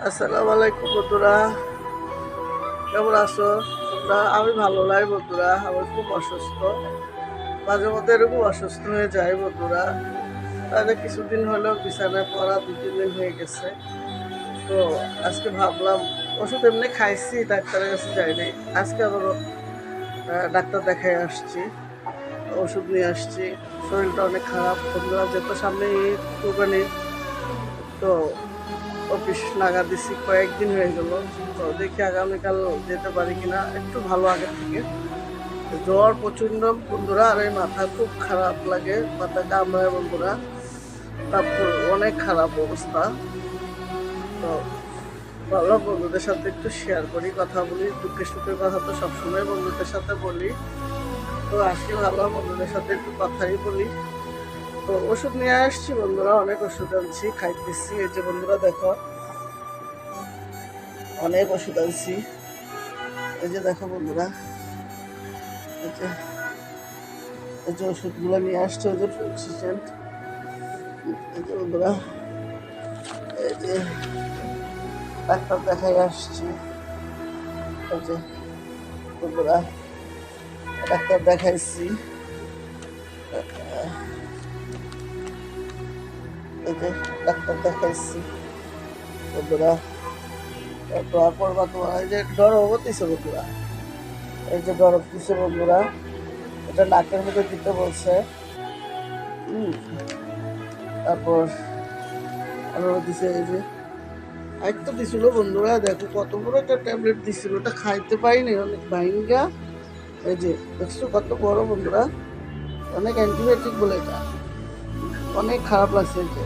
আসসালামু আলাইকুম বন্ধুরা, কেমন আছো তোমরা? আমি ভালো নাই বন্ধুরা, আমি খুব অসুস্থ। মাঝে মধ্যে এরকম অসুস্থ হয়ে যায় বন্ধুরা। তাহলে কিছুদিন হলেও বিছানায় পড়া 2-3 দিন হয়ে গেছে। তো আজকে ভাবলাম ওষুধ এমনি খাইছি, ডাক্তারের কাছে যাইনি। আজকে আবার ডাক্তার দেখাই আসছি, ওষুধ নিয়ে আসছি। শরীরটা অনেক খারাপ বন্ধুরা, যেহেতু সামনে ঈদ, কুরবানি। তো অফিস নাগা দিছি, কয়েকদিন হয়ে গেল। তো দেখি আগামীকাল যেতে পারি কিনা, একটু ভালো আগে থেকে। জ্বর প্রচন্ড বন্ধুরা, আর এই মাথা খুব খারাপ লাগে, মাথা কামড়ায় বন্ধুরা। তারপর অনেক খারাপ অবস্থা। তো ভালো বন্ধুদের সাথে একটু শেয়ার করি, কথা বলি, দুঃখের সুখের কথা তো সবসময় বন্ধুদের সাথে বলি। তো আজকে ভালো বন্ধুদের সাথে একটু কথাই বলি। তো ওষুধ নিয়ে আসছি বন্ধুরা, অনেক ওষুধ আনছি, খাইতেছি। এই যে বন্ধুরা দেখো, অনেক ওষুধ আনছি। এই যে দেখো বন্ধুরা, এই যে এই যে ওষুধগুলো নিয়ে আসছে, ওই যে প্রেসক্রিপশন। এই যে বন্ধুরা, এই যে ডাক্তার দেখাই আসছি। এই যে বন্ধুরা, ডাক্তার দেখাইছি। এই যে ডাক্তার দেখাইছি বন্ধুরা। দোয়া করবা তোমার। এই যে ডরব দিছে বন্ধুরা, এই যে ডরব দিছে বন্ধুরা, এটা নাকের মধ্যে দিতে বলছে। তারপর আরো দিছে, এই যে একটা দিছিল বন্ধুরা, দেখো কত বড় একটা ট্যাবলেট দিছিল, ওটা খাইতে পাইনি, অনেক ভাইঙ্গা। এই যে দেখছো কত বড় বন্ধুরা, অনেক অ্যান্টিবায়োটিক বলে এটা, অনেক খারাপ লাগছে। এই যে